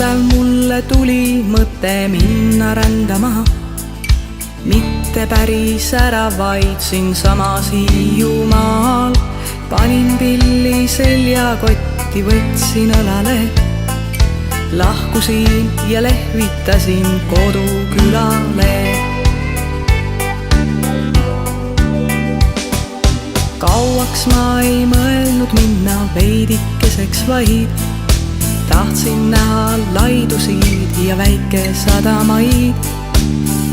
päev mulle tuli mõte minna rändama. Mitte päris ära, vaid siinsamas Hiiumaal. Panin pilli seljakotti, võtsin õlale. Lahkusin ja lehvitasin kodukülale. Kauaks ma ei mõelnud minna, veidikeseks vaid. Tahtsin näha laidusid ja väikesadamaid.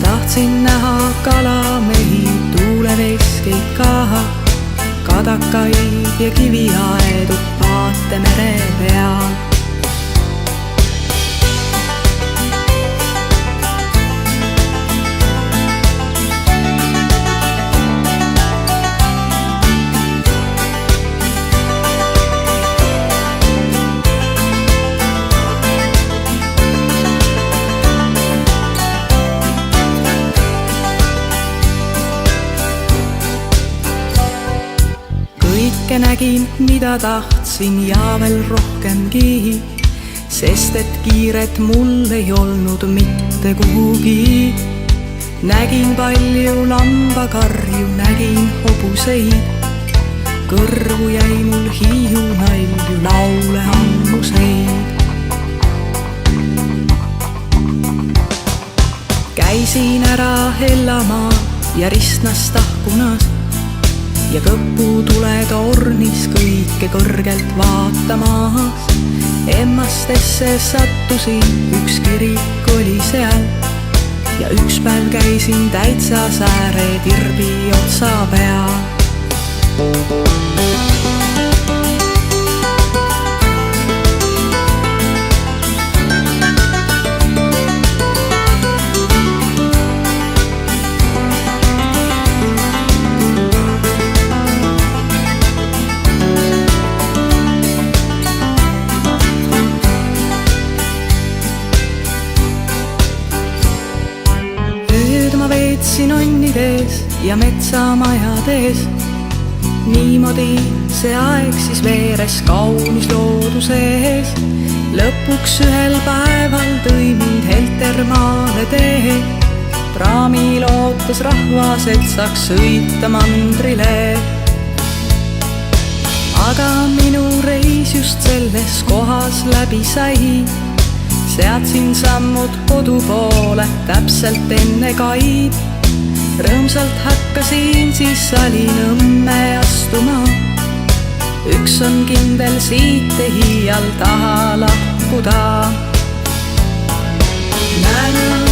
Tahtsin näha kalamehi, tuuleveskeid ka, kadakaid ja kiviaedu Vaatemere peal. Kõike nägin, mida tahtsin ja veel rohkemgi, sest et kiiret mul ei olnud mitte kuhugi. Nägin palju lambakarju, nägin hobuseid. Kõrvu jäi mul Hiiu nalju, laule ammuseid. Käisin ära Hellamaal ja Ristnas Tahkunas ja kõputuled ornis kõike kõrgelt vaatamas. Emmastesse sattusin, üks kirik oli seal ja üks päev käisin täitsa Sääre tirbi otsa peal. Veetsin onnides ja metsamajades. Niimoodi see aeg siis veeres kaunis looduses. Lõpuks ühel päeval tõi mind Heltermaale tee. Praamil ootas rahvas, et saaks sõita mandrile. Aga minu reis just selles kohas läbi sai. Seadsin sammud kodu poole täpselt enne kaid. Rõõmsalt hakkasin siis Salinõmme astuma. Üks on kindel, siit ei iial taha lahkuda. Näen